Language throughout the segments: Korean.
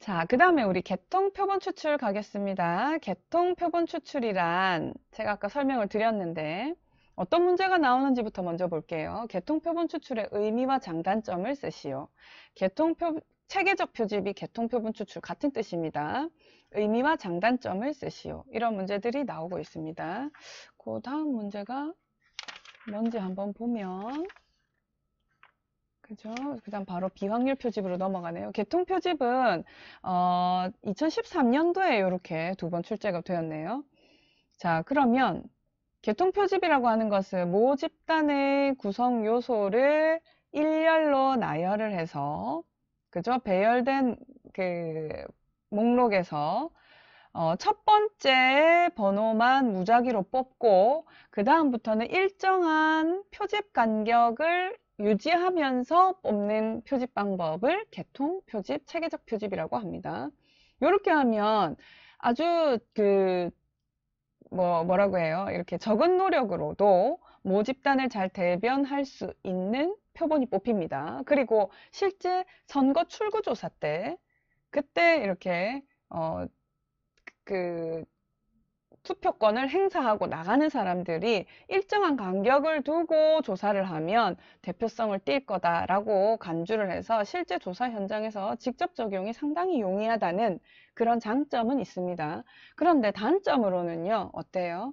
자, 그 다음에 우리 개통표본 추출 가겠습니다. 개통표본 추출이란 제가 아까 설명을 드렸는데 어떤 문제가 나오는지부터 먼저 볼게요. 개통표본 추출의 의미와 장단점을 쓰시오. 체계적 표집이 개통표본 추출 같은 뜻입니다. 의미와 장단점을 쓰시오. 이런 문제들이 나오고 있습니다. 그 다음 문제가 뭔지 한번 보면 그죠? 그 다음 바로 비확률 표집으로 넘어가네요. 개통 표집은 2013년도에 이렇게 두 번 출제가 되었네요. 자, 그러면 개통 표집이라고 하는 것은 모 집단의 구성 요소를 일렬로 나열을 해서 그죠? 배열된 그 목록에서 첫 번째 번호만 무작위로 뽑고 그 다음부터는 일정한 표집 간격을 유지하면서 뽑는 표집 방법을 개통 표집, 체계적 표집이라고 합니다. 이렇게 하면 아주 뭐라고 해요? 이렇게 적은 노력으로도 모 집단을 잘 대변할 수 있는 표본이 뽑힙니다. 그리고 실제 선거 출구조사 때 그때 이렇게 그 투표권을 행사하고 나가는 사람들이 일정한 간격을 두고 조사를 하면 대표성을 띌 거다라고 간주를 해서 실제 조사 현장에서 직접 적용이 상당히 용이하다는 그런 장점은 있습니다. 그런데 단점으로는요, 어때요?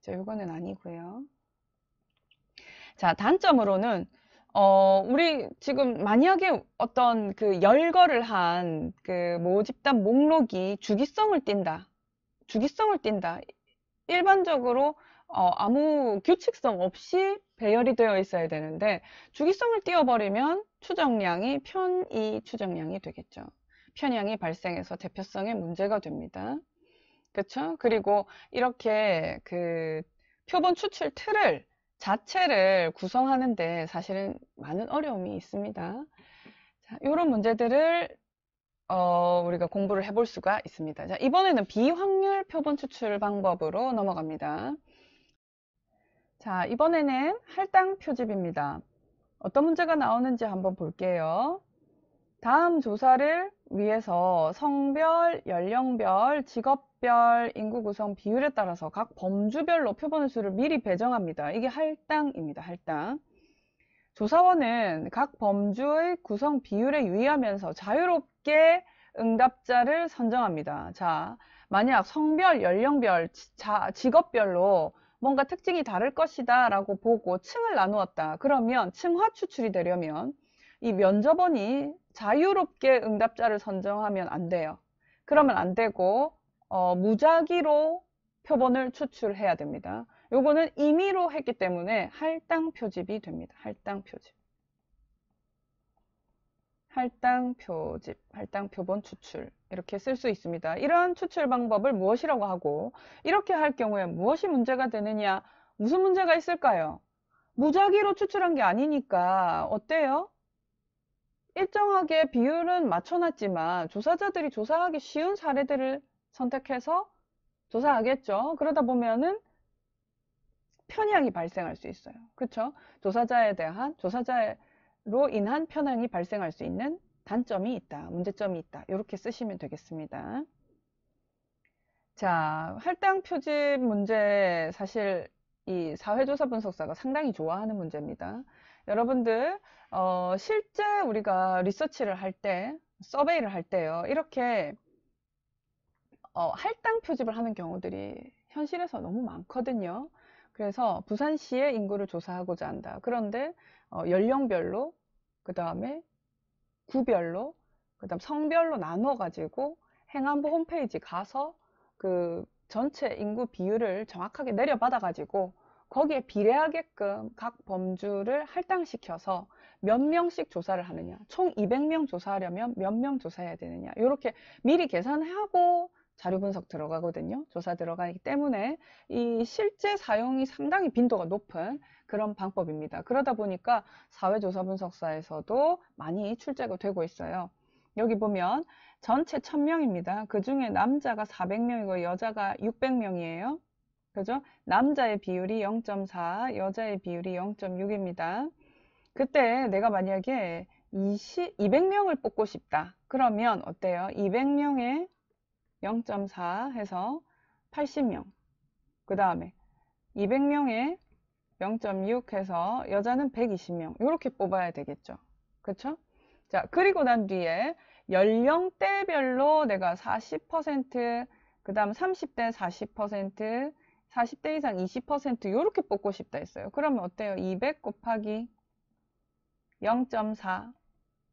이거는 아니고요. 자, 단점으로는 우리 지금 만약에 어떤 그 열거를 한 그 모집단 목록이 주기성을 띈다. 주기성을 띈다. 일반적으로 아무 규칙성 없이 배열이 되어 있어야 되는데 주기성을 띄워버리면 편의 추정량이 되겠죠. 편향이 발생해서 대표성에 문제가 됩니다. 그렇죠? 그리고 이렇게 그 표본 추출 틀을 자체를 구성하는데 사실은 많은 어려움이 있습니다. 자, 이런 문제들을 우리가 공부를 해볼 수가 있습니다. 자, 이번에는 비확률 표본 추출 방법으로 넘어갑니다. 자, 이번에는 할당 표집입니다. 어떤 문제가 나오는지 한번 볼게요. 다음 조사를 위해서 성별, 연령별, 직업별, 인구 구성 비율에 따라서 각 범주별로 표본 수를 미리 배정합니다. 이게 할당입니다. 할당. 조사원은 각 범주의 구성 비율에 유의하면서 자유롭게 응답자를 선정합니다. 자, 만약 성별, 연령별, 직업별로 뭔가 특징이 다를 것이다 라고 보고 층을 나누었다. 그러면 층화 추출이 되려면 이 면접원이 자유롭게 응답자를 선정하면 안 돼요. 그러면 안 되고 무작위로 표본을 추출해야 됩니다. 요거는 임의로 했기 때문에 할당 표집이 됩니다. 할당 표집. 할당 표집, 할당 표본 추출 이렇게 쓸 수 있습니다. 이러한 추출 방법을 무엇이라고 하고 이렇게 할 경우에 무엇이 문제가 되느냐? 무슨 문제가 있을까요? 무작위로 추출한 게 아니니까 어때요? 일정하게 비율은 맞춰놨지만 조사자들이 조사하기 쉬운 사례들을 선택해서 조사하겠죠. 그러다 보면은 편향이 발생할 수 있어요. 그렇죠? 조사자로 인한 편향이 발생할 수 있는 단점이 있다, 문제점이 있다. 이렇게 쓰시면 되겠습니다. 자, 할당 표집 문제 사실 이 사회조사 분석사가 상당히 좋아하는 문제입니다. 여러분들 실제 우리가 리서치를 할 때, 서베이를 할 때요. 이렇게 할당 표집을 하는 경우들이 현실에서 너무 많거든요. 그래서 부산시의 인구를 조사하고자 한다. 그런데 연령별로, 그 다음에 구별로, 그 다음 성별로 나눠가지고 행안부 홈페이지 가서 그 전체 인구 비율을 정확하게 내려받아가지고 거기에 비례하게끔 각 범주를 할당시켜서 몇 명씩 조사를 하느냐, 총 200명 조사하려면 몇 명 조사해야 되느냐, 이렇게 미리 계산하고 자료 분석 들어가거든요. 조사 들어가기 때문에 이 실제 사용이 상당히 빈도가 높은 그런 방법입니다. 그러다 보니까 사회조사 분석사에서도 많이 출제가 되고 있어요. 여기 보면 전체 1000명입니다. 그 중에 남자가 400명이고 여자가 600명이에요. 그죠? 남자의 비율이 0.4, 여자의 비율이 0.6입니다. 그때 내가 만약에 200명을 뽑고 싶다. 그러면 어때요? 200명에 0.4 해서 80명. 그 다음에 200명에 0.6 해서 여자는 120명. 이렇게 뽑아야 되겠죠. 그쵸? 자, 그리고 난 뒤에 연령대별로 내가 40%, 그 다음 30대 40%, 40대 이상 20% 이렇게 뽑고 싶다 했어요. 그러면 어때요? 200 곱하기 0.4,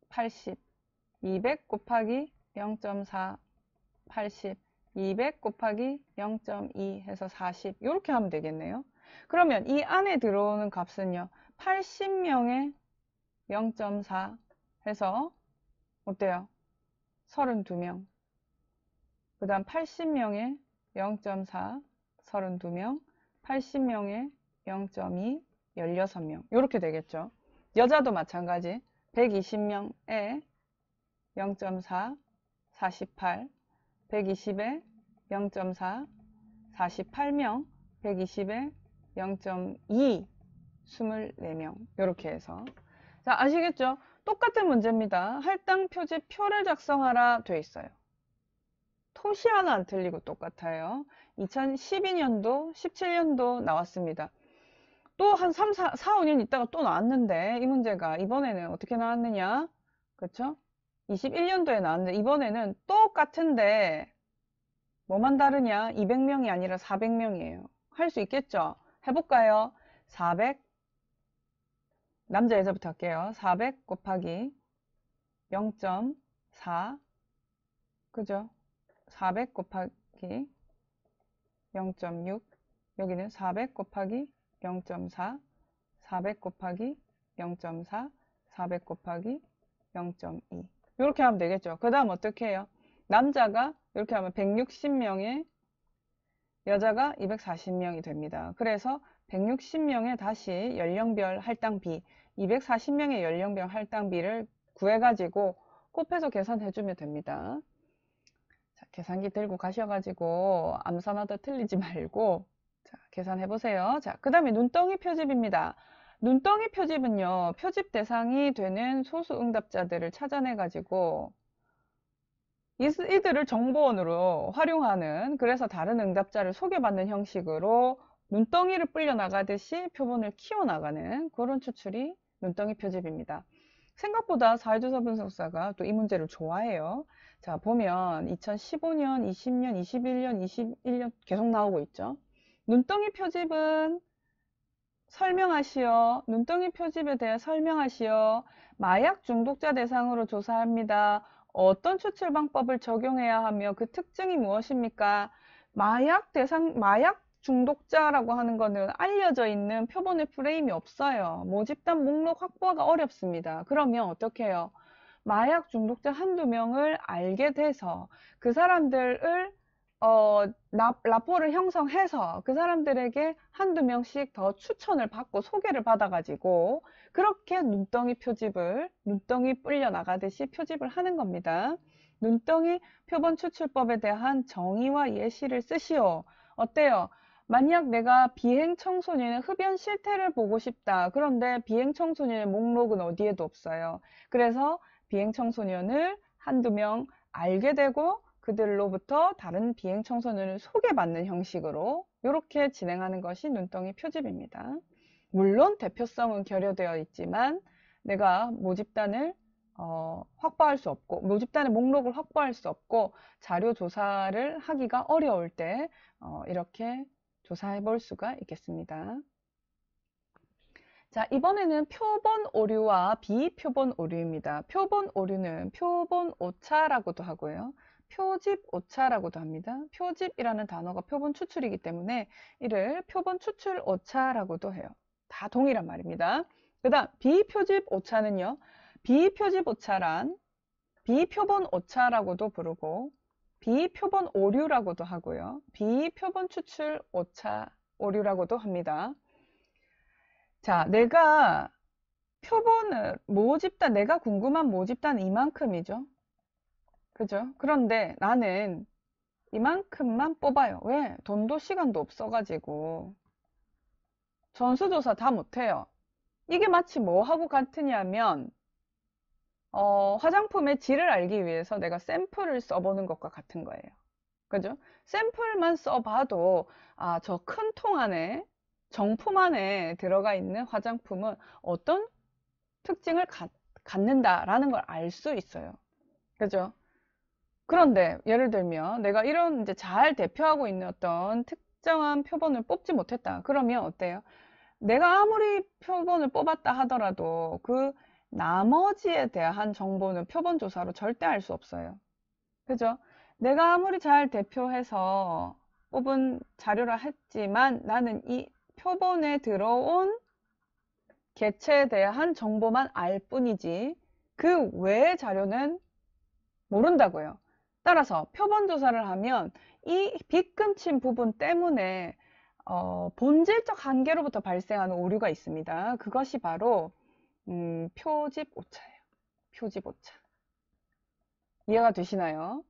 80. 200 곱하기 0.4, 80. 200 곱하기 0.2 해서 40. 이렇게 하면 되겠네요. 그러면 이 안에 들어오는 값은요. 80명에 0.4 해서 어때요? 32명. 그 다음 80명에 0.4, 32명. 80명에 0.2, 16명. 이렇게 되겠죠. 여자도 마찬가지. 120명에 0.4, 48. 120에 0.4, 48명. 120에 0.2, 24명. 이렇게 해서. 자, 아시겠죠? 똑같은 문제입니다. 할당 표지 표를 작성하라 돼 있어요. 토시 하나 안 틀리고 똑같아요. 2012년도, 17년도 나왔습니다. 또 한 3, 4, 5년 있다가 또 나왔는데 이 문제가 이번에는 어떻게 나왔느냐? 그쵸? 21년도에 나왔는데 이번에는 똑같은데 뭐만 다르냐? 200명이 아니라 400명이에요. 할 수 있겠죠? 해볼까요? 400, 남자 여자부터 할게요. 400 곱하기 0.4, 그죠? 400 곱하기 0.6, 여기는 400 곱하기 0.4, 400 곱하기 0.4, 400 곱하기 0.2. 이렇게 하면 되겠죠. 그 다음 어떻게 해요? 남자가 이렇게 하면 160명에 여자가 240명이 됩니다. 그래서 160명의 다시 연령별 할당비, 240명의 연령별 할당비를 구해가지고 곱해서 계산해주면 됩니다. 자, 계산기 들고 가셔가지고 암산하다 틀리지 말고 자, 계산해보세요. 자, 그 다음에 눈덩이 표집입니다. 눈덩이 표집은요, 표집 대상이 되는 소수 응답자들을 찾아내가지고 이들을 정보원으로 활용하는, 그래서 다른 응답자를 소개받는 형식으로 눈덩이를 불려나가듯이 표본을 키워나가는 그런 추출이 눈덩이 표집입니다. 생각보다 사회조사 분석사가 또 이 문제를 좋아해요. 자, 보면 2015년, 20년, 21년, 21년 계속 나오고 있죠. 눈덩이 표집은 설명하시오. 눈덩이 표집에 대해 설명하시오. 마약 중독자 대상으로 조사합니다. 어떤 추출 방법을 적용해야 하며 그 특징이 무엇입니까? 마약 중독자라고 하는 거는 알려져 있는 표본의 프레임이 없어요. 모집단 목록 확보가 어렵습니다. 그러면 어떻게 해요? 마약 중독자 한두 명을 알게 돼서 그 사람들을 라포를 형성해서 그 사람들에게 한두 명씩 더 추천을 받고 소개를 받아가지고 그렇게 눈덩이 불려 나가듯이 표집을 하는 겁니다. 눈덩이 표본 추출법에 대한 정의와 예시를 쓰시오. 어때요? 만약 내가 비행 청소년의 흡연 실태를 보고 싶다. 그런데 비행 청소년의 목록은 어디에도 없어요. 그래서 비행 청소년을 한두 명 알게 되고 그들로부터 다른 비행 청소년을 소개받는 형식으로 이렇게 진행하는 것이 눈덩이 표집입니다. 물론 대표성은 결여되어 있지만 내가 모집단을 확보할 수 없고 모집단의 목록을 확보할 수 없고 자료 조사를 하기가 어려울 때 이렇게 조사해 볼 수가 있겠습니다. 자, 이번에는 표본 오류와 비표본 오류입니다. 표본 오류는 표본 오차라고도 하고요. 표집 오차라고도 합니다. 표집이라는 단어가 표본 추출이기 때문에 이를 표본 추출 오차라고도 해요. 다 동일한 말입니다. 그 다음 비표집 오차는요. 비표집 오차란 비표본 오차라고도 부르고 비표본 오류라고도 하고요. 비표본 추출 오차 오류라고도 합니다. 자, 내가 표본을 모집단, 내가 궁금한 모집단 이만큼이죠. 그죠? 그런데 나는 이만큼만 뽑아요. 왜? 돈도 시간도 없어가지고 전수조사 다 못해요. 이게 마치 뭐하고 같으냐면 화장품의 질을 알기 위해서 내가 샘플을 써보는 것과 같은 거예요. 그죠? 샘플만 써봐도, 아, 저 큰 통 안에, 정품 안에 들어가 있는 화장품은 어떤 특징을 갖는다라는 걸 알 수 있어요. 그죠? 그런데 예를 들면 내가 이런 이제 잘 대표하고 있는 어떤 특정한 표본을 뽑지 못했다. 그러면 어때요? 내가 아무리 표본을 뽑았다 하더라도 그 나머지에 대한 정보는 표본 조사로 절대 알 수 없어요. 그죠? 내가 아무리 잘 대표해서 뽑은 자료라 했지만 나는 이 표본에 들어온 개체에 대한 정보만 알 뿐이지 그 외의 자료는 모른다고요. 따라서 표본 조사를 하면 이 빗금친 부분 때문에 본질적 한계로부터 발생하는 오류가 있습니다. 그것이 바로 표집 오차예요. 표집 오차. 이해가 되시나요?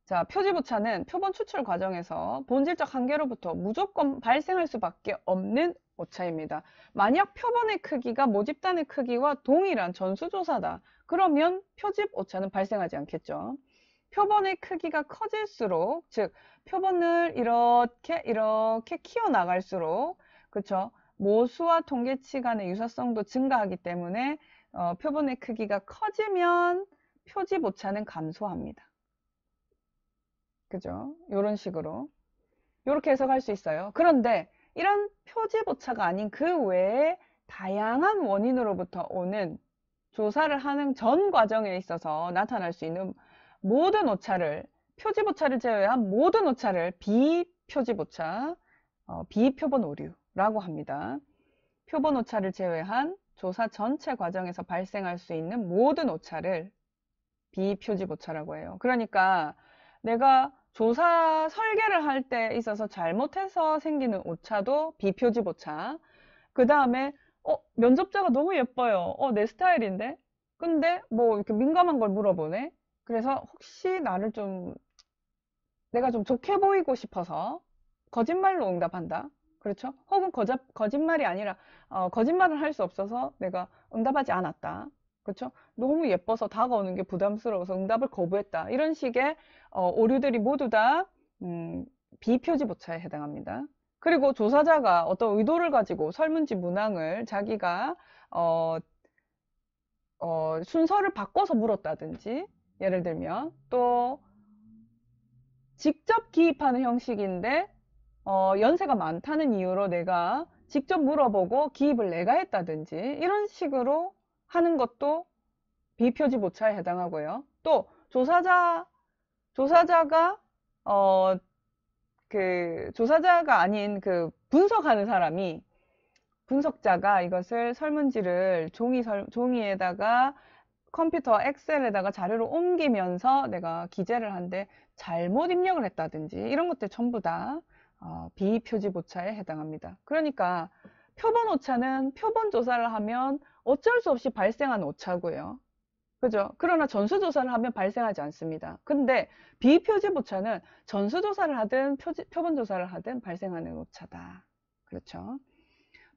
자, 표집 오차는 표본 추출 과정에서 본질적 한계로부터 무조건 발생할 수밖에 없는 오차입니다. 만약 표본의 크기가 모집단의 크기와 동일한 전수조사다. 그러면 표집 오차는 발생하지 않겠죠. 표본의 크기가 커질수록, 즉 표본을 이렇게 키워나갈수록, 그쵸? 모수와 통계치 간의 유사성도 증가하기 때문에 표본의 크기가 커지면 표집 오차는 감소합니다. 그죠? 이런 식으로. 이렇게 해석할 수 있어요. 그런데 이런 표집 오차가 아닌 그 외에 다양한 원인으로부터 오는 조사를 하는 전 과정에 있어서 나타날 수 있는 모든 오차를, 표집 오차를 제외한 모든 오차를 비표집 오차, 비표본 오류라고 합니다. 표본 오차를 제외한 조사 전체 과정에서 발생할 수 있는 모든 오차를 비표집 오차라고 해요. 그러니까 내가 조사 설계를 할 때 있어서 잘못해서 생기는 오차도 비표집 오차. 그 다음에 면접자가 너무 예뻐요. 내 스타일인데? 근데 뭐 이렇게 민감한 걸 물어보네? 그래서 혹시 내가 좀 좋게 보이고 싶어서 거짓말로 응답한다. 그렇죠? 혹은 거짓말이 아니라 거짓말을 할 수 없어서 내가 응답하지 않았다. 그렇죠? 너무 예뻐서 다가오는 게 부담스러워서 응답을 거부했다. 이런 식의 오류들이 모두 다 비표지 오차에 해당합니다. 그리고 조사자가 어떤 의도를 가지고 설문지 문항을 자기가 순서를 바꿔서 물었다든지, 예를 들면 또 직접 기입하는 형식인데 연세가 많다는 이유로 내가 직접 물어보고 기입을 내가 했다든지 이런 식으로 하는 것도 비표집 오차에 해당하고요. 또 조사자가 조사자가 아닌 그 분석하는 사람이, 분석자가 이것을 설문지를 종이에다가 컴퓨터 엑셀에다가 자료를 옮기면서 내가 기재를 한데 잘못 입력을 했다든지 이런 것들 전부 다 비표집 오차에 해당합니다. 그러니까 표본 오차는 표본 조사를 하면 어쩔 수 없이 발생하는 오차고요. 그죠? 그러나 전수조사를 하면 발생하지 않습니다. 근데 비표집 오차는 전수조사를 하든 표본조사를 하든 발생하는 오차다. 그렇죠?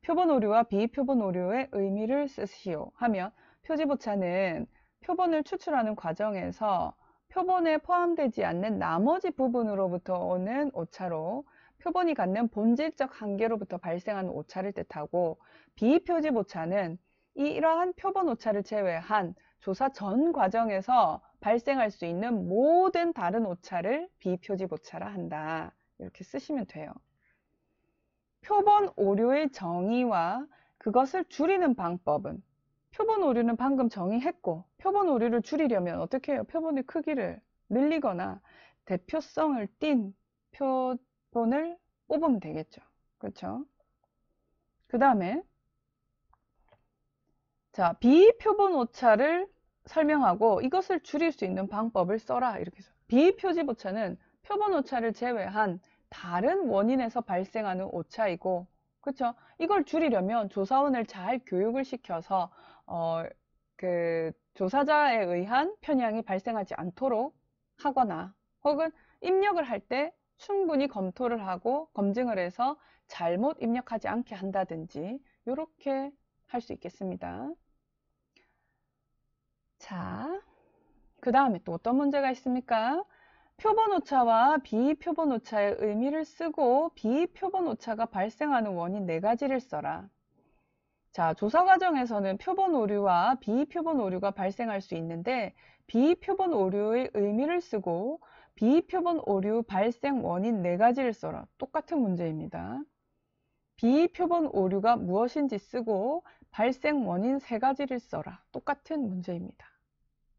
표본 오류와 비표본 오류의 의미를 쓰시오 하면 표집 오차는 표본을 추출하는 과정에서 표본에 포함되지 않는 나머지 부분으로부터 오는 오차로 표본이 갖는 본질적 한계로부터 발생하는 오차를 뜻하고, 비표집 오차는 이러한 표본 오차를 제외한 조사 전 과정에서 발생할 수 있는 모든 다른 오차를 비표집 오차라 한다. 이렇게 쓰시면 돼요. 표본 오류의 정의와 그것을 줄이는 방법은, 표본 오류는 방금 정의했고 표본 오류를 줄이려면 어떻게 해요? 표본의 크기를 늘리거나 대표성을 띤 표본을 뽑으면 되겠죠. 그렇죠? 그 다음에 자, 비표본 오차를 설명하고 이것을 줄일 수 있는 방법을 써라. 이렇게 해서 비표집 오차는 표본 오차를 제외한 다른 원인에서 발생하는 오차이고, 그렇죠? 이걸 줄이려면 조사원을 잘 교육을 시켜서 그 조사자에 의한 편향이 발생하지 않도록 하거나, 혹은 입력을 할 때 충분히 검토를 하고 검증을 해서 잘못 입력하지 않게 한다든지 이렇게 할 수 있겠습니다. 자, 그 다음에 또 어떤 문제가 있습니까? 표본 오차와 비표본 오차의 의미를 쓰고 비표본 오차가 발생하는 원인 네 가지를 써라. 자, 조사 과정에서는 표본 오류와 비표본 오류가 발생할 수 있는데 비표본 오류의 의미를 쓰고 비표본 오류 발생 원인 네 가지를 써라. 똑같은 문제입니다. 비표본 오류가 무엇인지 쓰고 발생 원인 세 가지를 써라. 똑같은 문제입니다.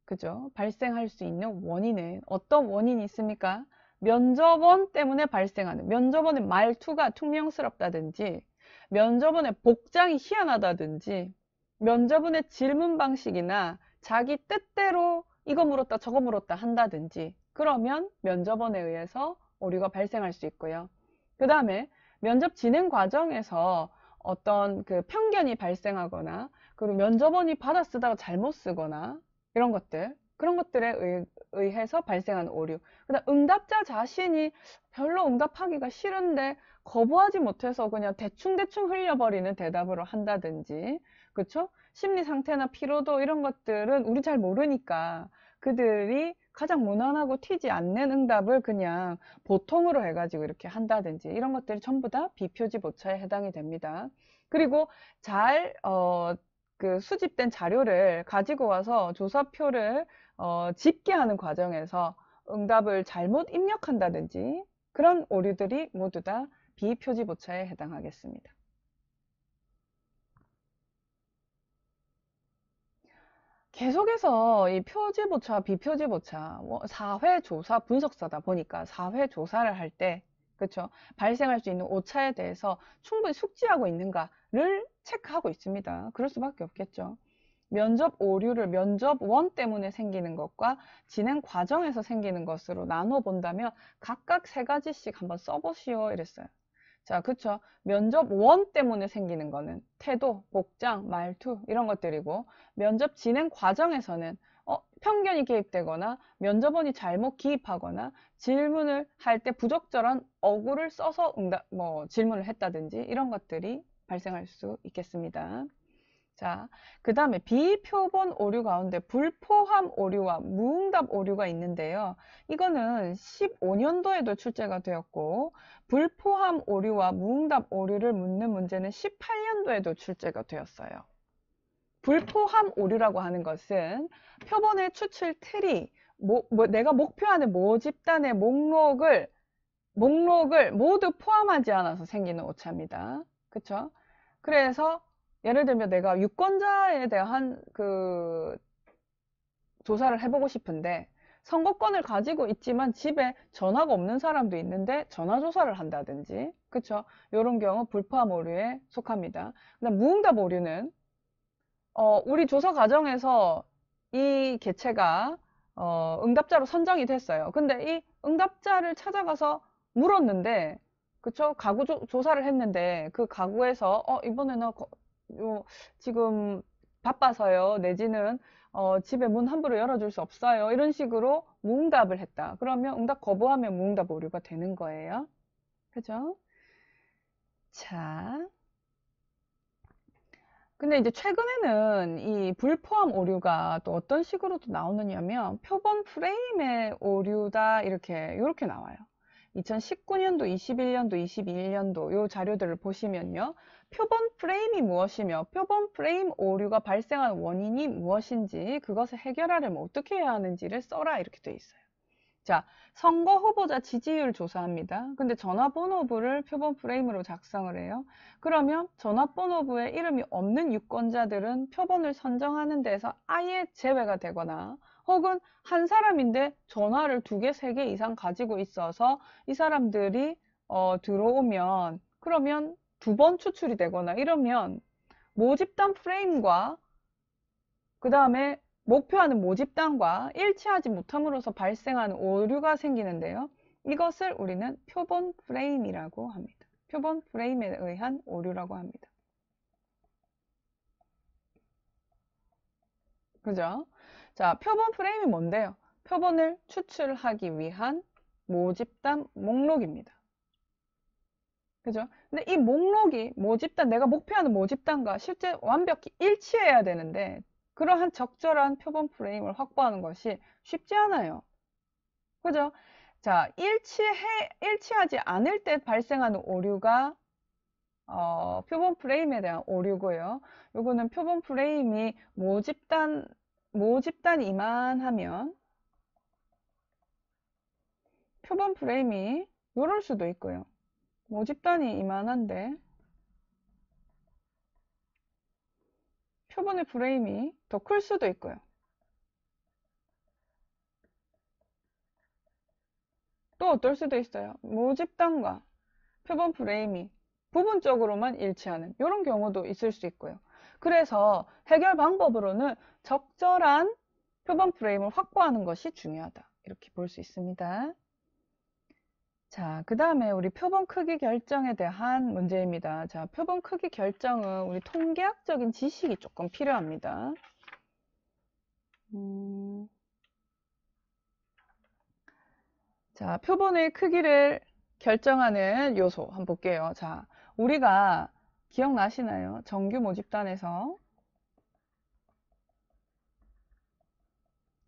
그죠? 발생할 수 있는 원인은 어떤 원인이 있습니까? 면접원 때문에 발생하는, 면접원의 말투가 퉁명스럽다든지, 면접원의 복장이 희한하다든지, 면접원의 질문 방식이나 자기 뜻대로 이거 물었다 저거 물었다 한다든지, 그러면 면접원에 의해서 오류가 발생할 수 있고요. 그 다음에 면접 진행 과정에서 어떤 그 편견이 발생하거나, 그리고 면접원이 받아 쓰다가 잘못 쓰거나, 이런 것들, 그런 것들에 의해서 발생하는 오류. 그다음 응답자 자신이 별로 응답하기가 싫은데 거부하지 못해서 그냥 대충대충 흘려버리는 대답으로 한다든지, 그쵸? 심리 상태나 피로도 이런 것들은 우리 잘 모르니까 그들이 가장 무난하고 튀지 않는 응답을 그냥 보통으로 해가지고 이렇게 한다든지, 이런 것들이 전부 다 비표집 오차에 해당이 됩니다. 그리고 잘, 그 수집된 자료를 가지고 와서 조사표를 집계하는 과정에서 응답을 잘못 입력한다든지, 그런 오류들이 모두 다 비표집 오차에 해당하겠습니다. 계속해서 이 표집 오차, 비표집 오차, 사회 조사 분석사다 보니까 사회 조사를 할 때, 그렇죠? 발생할 수 있는 오차에 대해서 충분히 숙지하고 있는가를 체크하고 있습니다. 그럴 수밖에 없겠죠. 면접 오류를 면접원 때문에 생기는 것과 진행 과정에서 생기는 것으로 나눠 본다면 각각 세 가지씩 한번 써보시오 이랬어요. 자, 그쵸. 면접원 때문에 생기는 거는 태도, 복장, 말투 이런 것들이고, 면접 진행 과정에서는 편견이 개입되거나 면접원이 잘못 기입하거나 질문을 할 때 부적절한 어구를 써서 질문을 했다든지 이런 것들이 발생할 수 있겠습니다. 자, 그 다음에 비표본 오류 가운데 불포함 오류와 무응답 오류가 있는데요. 이거는 15년도에도 출제가 되었고, 불포함 오류와 무응답 오류를 묻는 문제는 18년도에도 출제가 되었어요. 불포함 오류라고 하는 것은 표본의 추출 틀이 내가 목표하는 모집단의 목록을 모두 포함하지 않아서 생기는 오차입니다. 그쵸? 그래서 예를 들면 내가 유권자에 대한 그 조사를 해보고 싶은데 선거권을 가지고 있지만 집에 전화가 없는 사람도 있는데 전화 조사를 한다든지, 그쵸? 이런 경우 불포함 오류에 속합니다. 그다음 무응답 오류는 우리 조사 과정에서 이 개체가 응답자로 선정이 됐어요. 근데 이 응답자를 찾아가서 물었는데, 그쵸? 가구 조사를 했는데 그 가구에서 이번에는 지금 바빠서요. 내지는 집에 문 함부로 열어줄 수 없어요. 이런 식으로 무응답을 했다. 그러면 응답 거부하면 무응답 오류가 되는 거예요. 그죠? 자. 근데 이제 최근에는 이 불포함 오류가 또 어떤 식으로도 나오느냐면 표본 프레임의 오류다 이렇게 나와요. 2019년도, 21년도, 21년도 요 자료들을 보시면요. 표본 프레임이 무엇이며 표본 프레임 오류가 발생한 원인이 무엇인지 그것을 해결하려면 어떻게 해야 하는지를 써라 이렇게 돼 있어요. 자, 선거 후보자 지지율 조사합니다. 근데 전화번호부를 표본 프레임으로 작성을 해요. 그러면 전화번호부에 이름이 없는 유권자들은 표본을 선정하는 데서 아예 제외가 되거나, 혹은 한 사람인데 전화를 2개, 3개 이상 가지고 있어서 이 사람들이 들어오면 그러면 2번 추출이 되거나 이러면 모집단 프레임과 그 다음에 목표하는 모집단과 일치하지 못함으로써 발생하는 오류가 생기는데요. 이것을 우리는 표본 프레임이라고 합니다. 표본 프레임에 의한 오류라고 합니다. 그죠? 자, 표본 프레임이 뭔데요? 표본을 추출하기 위한 모집단 목록입니다. 그죠? 근데 이 목록이 내가 목표하는 모집단과 실제 완벽히 일치해야 되는데 그러한 적절한 표본 프레임을 확보하는 것이 쉽지 않아요. 그죠? 자, 일치하지 않을 때 발생하는 오류가 표본 프레임에 대한 오류고요. 요거는 표본 프레임이 모집단 이만하면 표본 프레임이 요럴 수도 있고요. 모집단이 이만한데 표본의 프레임이 더 클 수도 있고요. 또 어떨 수도 있어요. 모집단과 표본 프레임이 부분적으로만 일치하는 이런 경우도 있을 수 있고요. 그래서 해결 방법으로는 적절한 표본 프레임을 확보하는 것이 중요하다. 이렇게 볼 수 있습니다. 자, 그 다음에 우리 표본 크기 결정에 대한 문제입니다. 자, 표본 크기 결정은 우리 통계학적인 지식이 조금 필요합니다. 자, 표본의 크기를 결정하는 요소 한번 볼게요. 자, 우리가 기억나시나요? 정규 모집단에서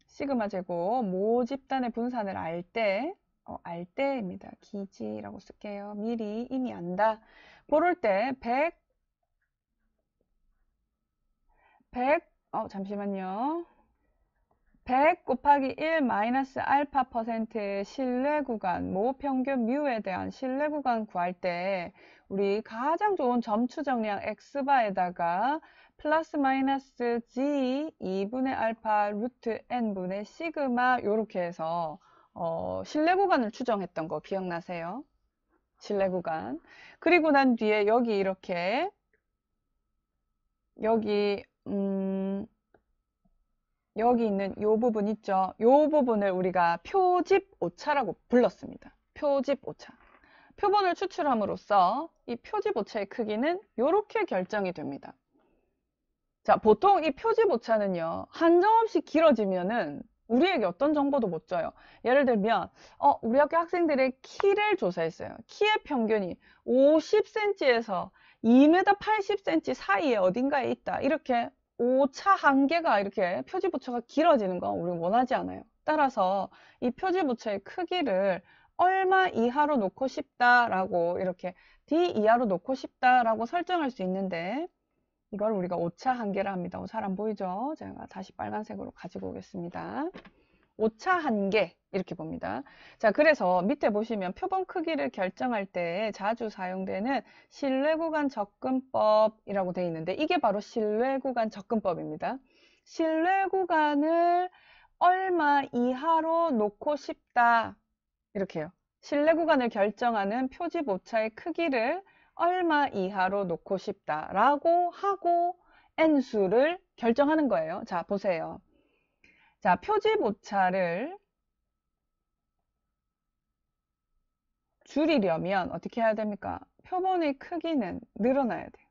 시그마 제곱 모집단의 분산을 알 때입니다. 기지라고 쓸게요. 미리 이미 안다. 고를 때 100, 잠시만요. 100 곱하기 1 마이너스 알파 퍼센트의 신뢰 구간, 모 평균 뮤에 대한 신뢰 구간 구할 때 우리 가장 좋은 점추 정량 x바에다가 플러스 마이너스 g 2분의 알파 루트 n분의 시그마 요렇게 해서 신뢰 구간을 추정했던 거 기억나세요? 신뢰 구간. 그리고 난 뒤에 여기 이렇게 여기 여기 있는 이 부분 있죠? 이 부분을 우리가 표집 오차라고 불렀습니다. 표집 오차. 표본을 추출함으로써 이 표집 오차의 크기는 이렇게 결정이 됩니다. 자, 보통 이 표집 오차는요, 한정없이 길어지면은 우리에게 어떤 정보도 못 줘요. 예를 들면, 우리 학교 학생들의 키를 조사했어요. 키의 평균이 50cm에서 2m 80cm 사이에 어딘가에 있다. 이렇게 오차 한계가 이렇게 표집 오차가 길어지는 건 우리는 원하지 않아요. 따라서 이 표집 오차의 크기를 얼마 이하로 놓고 싶다라고 이렇게 D 이하로 놓고 싶다라고 설정할 수 있는데 이걸 우리가 오차 한계라 합니다. 잘 안 보이죠? 제가 다시 빨간색으로 가지고 오겠습니다. 오차 한계 이렇게 봅니다. 자, 그래서 밑에 보시면 표본 크기를 결정할 때 자주 사용되는 신뢰구간 접근법이라고 되어 있는데 이게 바로 신뢰구간 접근법입니다. 신뢰구간을 얼마 이하로 놓고 싶다 이렇게 해요. 신뢰구간을 결정하는 표집 오차의 크기를 얼마 이하로 놓고 싶다라고 하고 n수를 결정하는 거예요. 자, 보세요. 자, 표집 오차를 줄이려면 어떻게 해야 됩니까? 표본의 크기는 늘어나야 돼요.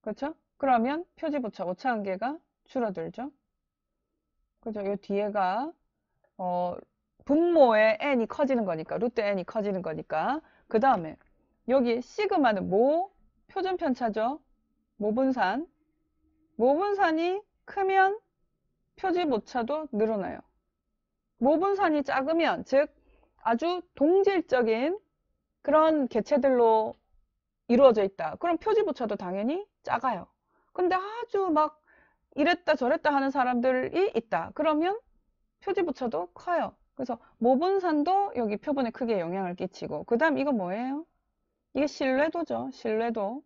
그렇죠? 그러면 표집 오차, 오차 한계가 줄어들죠? 그죠? 이 뒤에가 분모의 n이 커지는 거니까, 루트 n이 커지는 거니까. 그 다음에 여기 시그마는 표준 편차죠? 모분산. 모분산이 크면 표집 오차도 늘어나요. 모분산이 작으면, 즉 아주 동질적인 그런 개체들로 이루어져 있다. 그럼 표집 오차도 당연히 작아요. 근데 아주 막 이랬다 저랬다 하는 사람들이 있다. 그러면 표집 오차도 커요. 그래서 모분산도 여기 표본에 크게 영향을 끼치고 그 다음 이거 뭐예요? 이게 신뢰도죠. 신뢰도.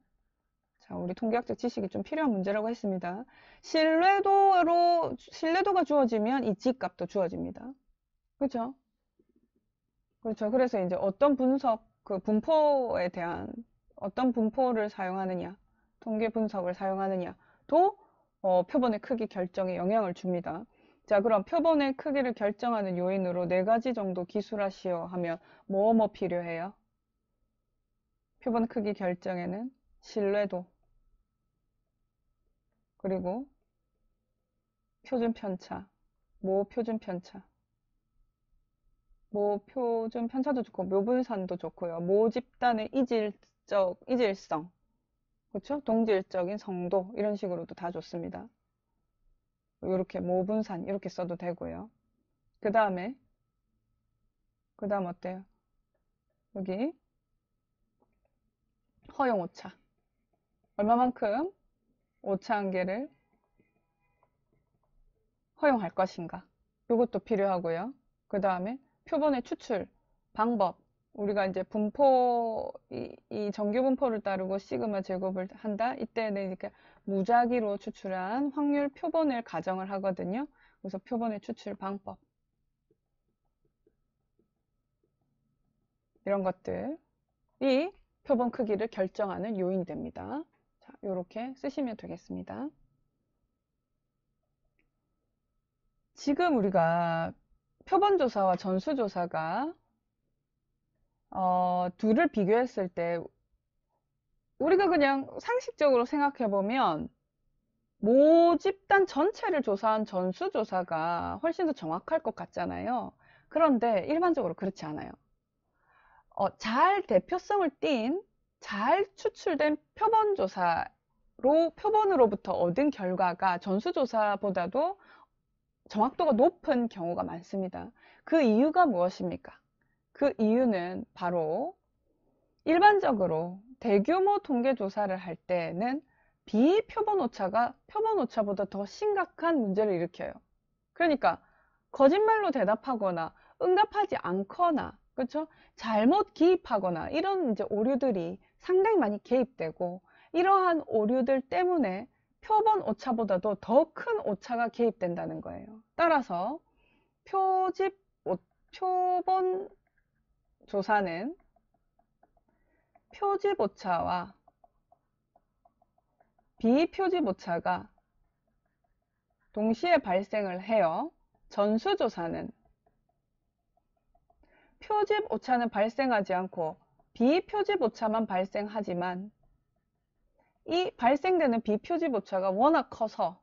자, 우리 통계학적 지식이 좀 필요한 문제라고 했습니다. 신뢰도가 주어지면 이 G값도 주어집니다. 그렇죠? 그렇죠. 그래서 이제 어떤 분포에 대한 어떤 분포를 사용하느냐, 통계 분석을 사용하느냐도 표본의 크기 결정에 영향을 줍니다. 자, 그럼 표본의 크기를 결정하는 요인으로 4가지 정도 기술하시오 하면 뭐 필요해요? 표본 크기 결정에는 신뢰도, 그리고 표준 편차, 표준 편차. 표준 편차도 좋고 묘분산도 좋고요. 집단의 이질성, 그렇죠? 동질적인 성도 이런 식으로도 다 좋습니다. 이렇게 모분산 이렇게 써도 되고요. 그 다음 어때요? 여기 허용 오차. 얼마만큼 오차 한계를 허용할 것인가. 이것도 필요하고요. 그 다음에 표본의 추출 방법. 우리가 이제 분포, 이 정규 분포를 따르고 시그마 제곱을 한다. 이때는 이렇게 무작위로 추출한 확률 표본을 가정을 하거든요. 그래서 표본의 추출 방법. 이런 것들이 표본 크기를 결정하는 요인이 됩니다. 자, 이렇게 쓰시면 되겠습니다. 지금 우리가 표본조사와 전수조사가 둘을 비교했을 때 우리가 그냥 상식적으로 생각해 보면 모집단 전체를 조사한 전수조사가 훨씬 더 정확할 것 같잖아요. 그런데 일반적으로 그렇지 않아요. 잘 대표성을 띈, 잘 추출된 표본으로부터 얻은 결과가 전수조사보다도 정확도가 높은 경우가 많습니다. 그 이유가 무엇입니까? 그 이유는 바로 일반적으로 대규모 통계 조사를 할 때는 비표본 오차가 표본 오차보다 더 심각한 문제를 일으켜요. 그러니까 거짓말로 대답하거나 응답하지 않거나 그렇죠? 잘못 기입하거나 이런 이제 오류들이 상당히 많이 개입되고 이러한 오류들 때문에 표본 오차보다도 더 큰 오차가 개입된다는 거예요. 따라서 표본 조사는 표집 오차와 비표집 오차가 동시에 발생을 해요. 전수조사는 표집 오차는 발생하지 않고 비표집 오차만 발생하지만 이 발생되는 비표집 오차가 워낙 커서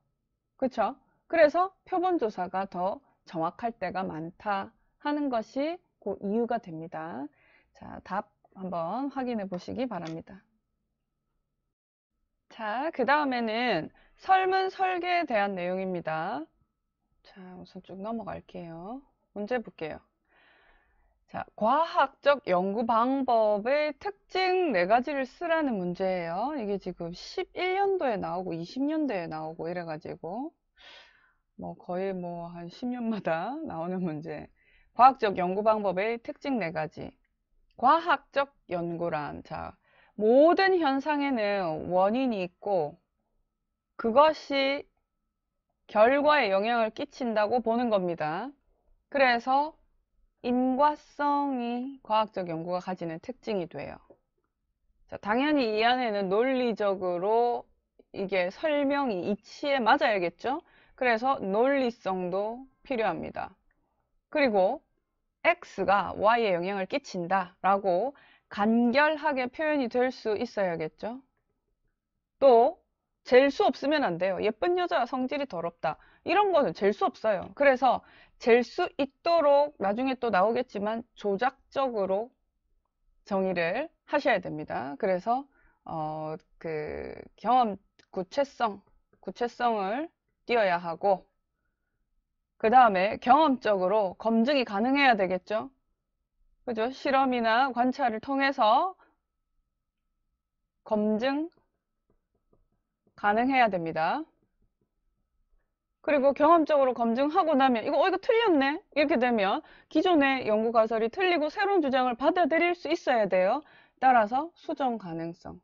그쵸? 그래서 표본조사가 더 정확할 때가 많다 하는 것이 그 이유가 됩니다. 자, 답 한번 확인해 보시기 바랍니다. 자, 그 다음에는 설문 설계에 대한 내용입니다. 자, 우선 쭉 넘어갈게요. 문제 볼게요. 자, 과학적 연구 방법의 특징 4가지를 쓰라는 문제예요. 이게 지금 11년도에 나오고 20년도에 나오고 이래가지고 뭐 거의 뭐 한 10년마다 나오는 문제. 과학적 연구 방법의 특징 4가지. 과학적 연구란, 자, 모든 현상에는 원인이 있고 그것이 결과에 영향을 끼친다고 보는 겁니다. 그래서 인과성이 과학적 연구가 가지는 특징이 돼요. 자, 당연히 이 안에는 논리적으로 이게 설명이 이치에 맞아야겠죠? 그래서 논리성도 필요합니다. 그리고 X가 Y에 영향을 끼친다 라고 간결하게 표현이 될 수 있어야겠죠? 또 잴 수 없으면 안 돼요. 예쁜 여자 성질이 더럽다. 이런 거는 잴 수 없어요. 그래서 잴 수 있도록 나중에 또 나오겠지만 조작적으로 정의를 하셔야 됩니다. 그래서 그 경험 구체성을 띄어야 하고 그 다음에 경험적으로 검증이 가능해야 되겠죠. 그죠? 실험이나 관찰을 통해서 검증 가능해야 됩니다. 그리고 경험적으로 검증하고 나면 이거 틀렸네 이렇게 되면 기존의 연구 가설이 틀리고 새로운 주장을 받아들일 수 있어야 돼요. 따라서 수정 가능성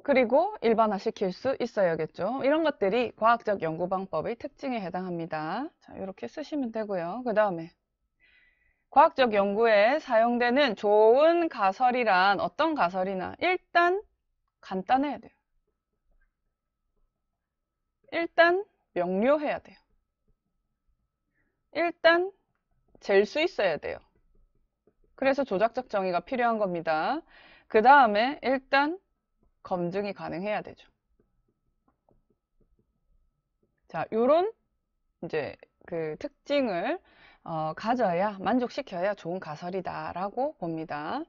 그리고 일반화시킬 수 있어야겠죠. 이런 것들이 과학적 연구 방법의 특징에 해당합니다. 자, 이렇게 쓰시면 되고요. 그 다음에 과학적 연구에 사용되는 좋은 가설이란 어떤 가설이나 일단 간단해야 돼요. 일단 명료해야 돼요. 일단 잴 수 있어야 돼요. 그래서 조작적 정의가 필요한 겁니다. 그 다음에 일단 검증이 가능해야 되죠. 자, 요런 이제 그 특징을 가져야 만족시켜야 좋은 가설이다라고 봅니다.